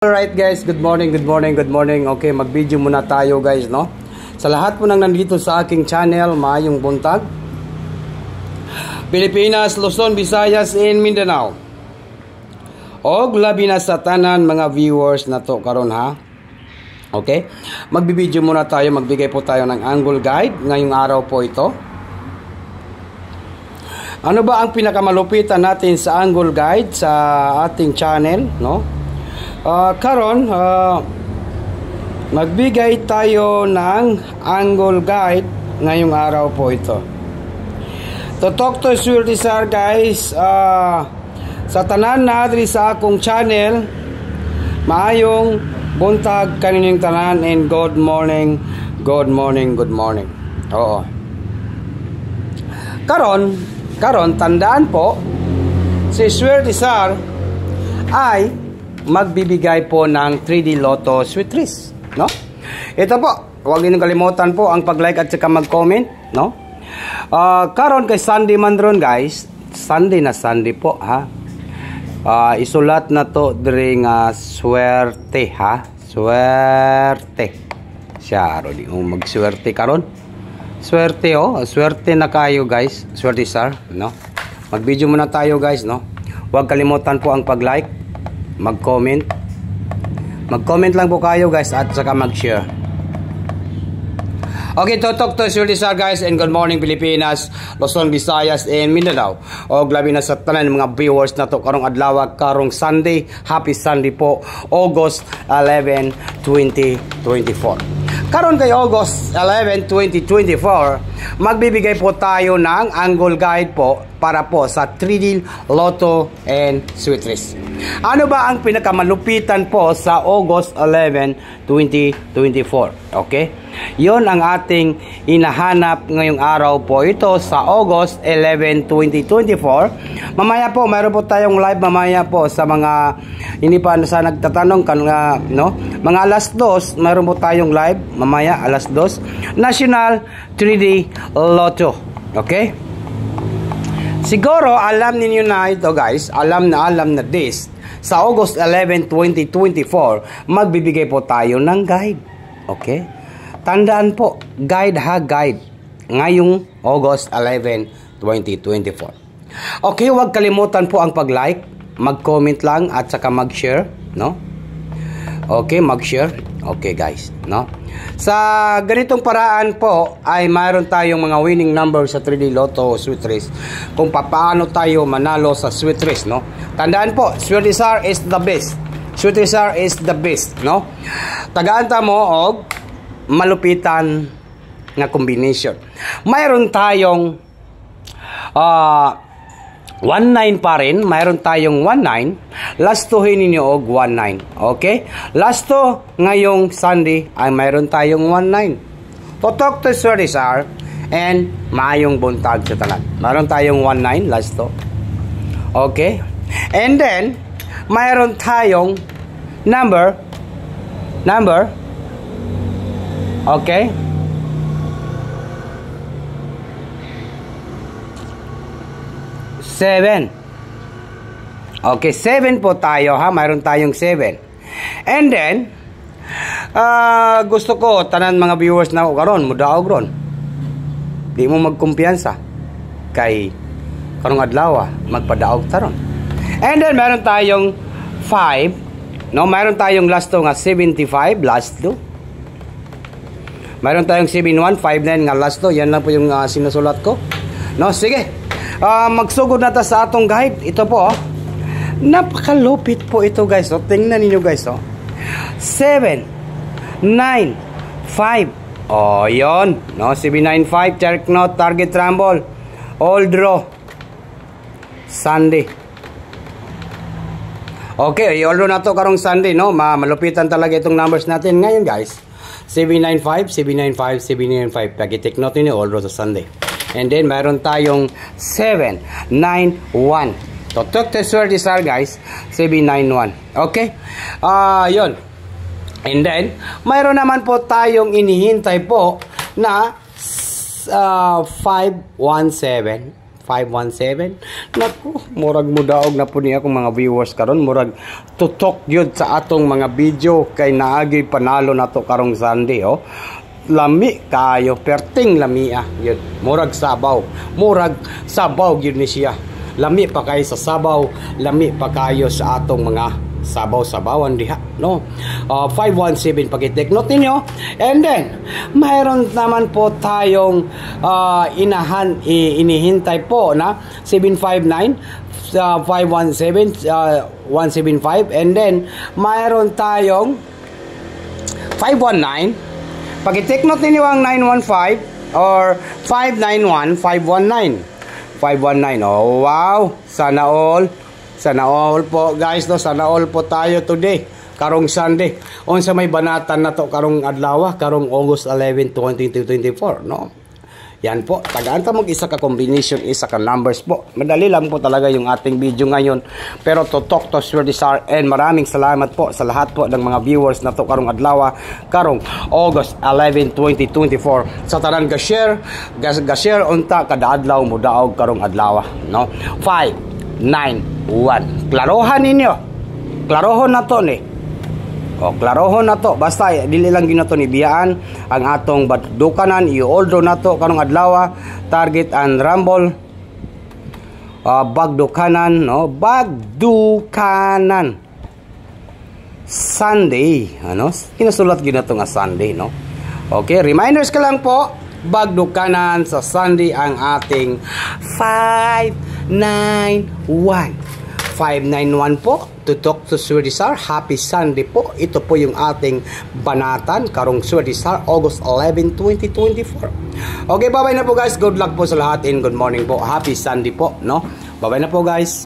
Alright guys, good morning. Okay, mag-video muna tayo guys, no? Sa lahat po nang nandito sa aking channel, maayong buntag. Pilipinas, Luzon, Visayas, and Mindanao. Og labi na sa tanan mga viewers na to karon ha. Okay? Magbibideo muna tayo, magbigay po tayo ng angle guide ngayong araw po ito. Ano ba ang pinakamalupitan natin sa angle guide sa ating channel, no? Karon magbigay tayo ng angle guide ngayong araw po ito. To talk to Swirtisar guys, sa tanan na adri sa akong channel, maayong buntag kanining tanan and good morning. Oo. Karon tandaan po, si Swirtisar ay magbibigay po ng 3D Lotto Sweetrest, no? Ito po, huwag niyo kalimutan po ang pag-like at saka mag-comment, no? Karon kay Sunday man ron guys, Sunday po ha. Isulat na to diri nga swerte ha, swerte. Siya ro di magswerte karon. Swerte swerte na kayo guys, Swirtisar, no? Mag-video muna tayo guys, no? Huwag kalimutan po ang pag-like, mag-comment. Mag-comment lang po kayo guys at saka mag-share. Okay, to talk to Swirtisar guys, and good morning Pilipinas, Luzon, Visayas, and Mindanao. O labi na sa tanan mga viewers na to karong adlaw, karong Sunday. Happy Sunday po, August 11, 2024. Karon kay August 11, 2024, magbibigay po tayo ng angle guide po para po sa 3D Lotto and Sweetrest. Ano ba ang pinakamalupitan po sa August 11, 2024? Okay? Yon ang ating inahanap ngayong araw po ito sa August 11, 2024. Mamaya po, mayroon po tayong live mamaya po sa mga hindi pa sa nagtatanong no? Mga alas 2, mayroon po tayong live mamaya alas 2. National 3D Lotto. Okay? Siguro alam niyo na ito guys, alam na this. Sa August 11, 2024, magbibigay po tayo ng guide. Okay? Tandaan po, guide ha, guide. Ngayong August 11, 2024. Okay, huwag kalimutan po ang pag-like, mag-comment lang at saka mag-share, no? Okay, mag-share. Okay guys, no? Sa ganitong paraan po ay mayroon tayong mga winning number sa 3D Lotto Sweetrest kung paano tayo manalo sa Sweetrest, no? Tandaan po, Swirtisar is the best. Swirtisar is the best, no? Tagaan ta mo og malupitan nga combination. Mayroon tayong 19 pa rin, mayroon tayong 19. Last to ninyo og 19. Okay? Last to ngayong Sunday ay mayroon tayong 19. To talk to Swirtisar and maayong buntag sa tanan. Mayroon tayong 19 last to. Okay? And then mayroon tayong number okay? Seven. Okay, 7 po tayo ha. Mayroon tayong 7. And then, gusto ko, tanan mga viewers na ako karon, mudaog ron. Di mo magkumpiyansa. Kay, karong adlaw, magpadaog taron. And then, mayroon tayong 5. No, mayroon tayong last to nga 75, last to. Mayroon tayong 7159 nga last to. Yan lang po yung sinusulat ko. No, sige. Magsugod na ta sa atong guide. Ito po, napakalupit po ito guys. So, tingnan niyo guys. 7, 9, 5. Oh, yon. No, 795, check note, target rumble, all draw, Sunday. Okay, all draw na to karong Sunday, no? Malupitan talaga itong numbers natin ngayon guys. 795, 795, 795. Pag-take note niyo, all draw sa Sunday. And then, mayroon tayong 791. So, talk to Swirtisar guys, 791. Okay? Yun. And then, mayroon naman po tayong inihintay po na 517. 517. Naku, murag mudaog na po niya akong mga viewers karon, murag tutok yun sa atong mga video kay naagi panalo na to karong Sunday, oh. Lami kayo, perting lami yun. Murag sabaw yun ni siya. Lami pa kayo sa sabaw, lami pa kayo sa atong mga sabaw-sabawan diha, no? 517 pag-take note ninyo. And then mayroon naman po tayong inihintay po na 759 517 175, and then mayroon tayong 519. Pag-take note ninyo ang 915 or 591 519. Oh wow, sana all po guys, no? Sana all po tayo today karong Sunday. Unsa may banatan na to karong adlaw, karong August 11, 2024, no? Yan po, tagaan ta mag isa ka combination, isa ka numbers po. Madali lang po talaga yung ating video ngayon. Pero tutok to Swerdisar, and maraming salamat po sa lahat po ng mga viewers na to karong adlaw, karong August 11, 2024. Sa tanan ga-share unta kada adlaw mo daog karong adlaw, no? 591. Klarohan ninyo. Klarohon na to ni. O, klarohon na to. Basta dili lang gyud nato ni biyaan ang atong dukanan, i-order na to karong adlaw. Target and Rumble. Bagdukanan, no? Bagdukanan. Sunday, ano? Kinasulat gyud nato nga Sunday, no? Okay, reminders ka lang po. Bagdukanan sa Sunday ang ating 591. 591 po. Tutok to Swerdisar. Happy Sunday po. Ito po yung ating banatan karong Swerdisar, August 11, 2024. Okay, bye-bye na po guys. Good luck po sa lahat and good morning po. Happy Sunday po, no? Bye-bye na po guys.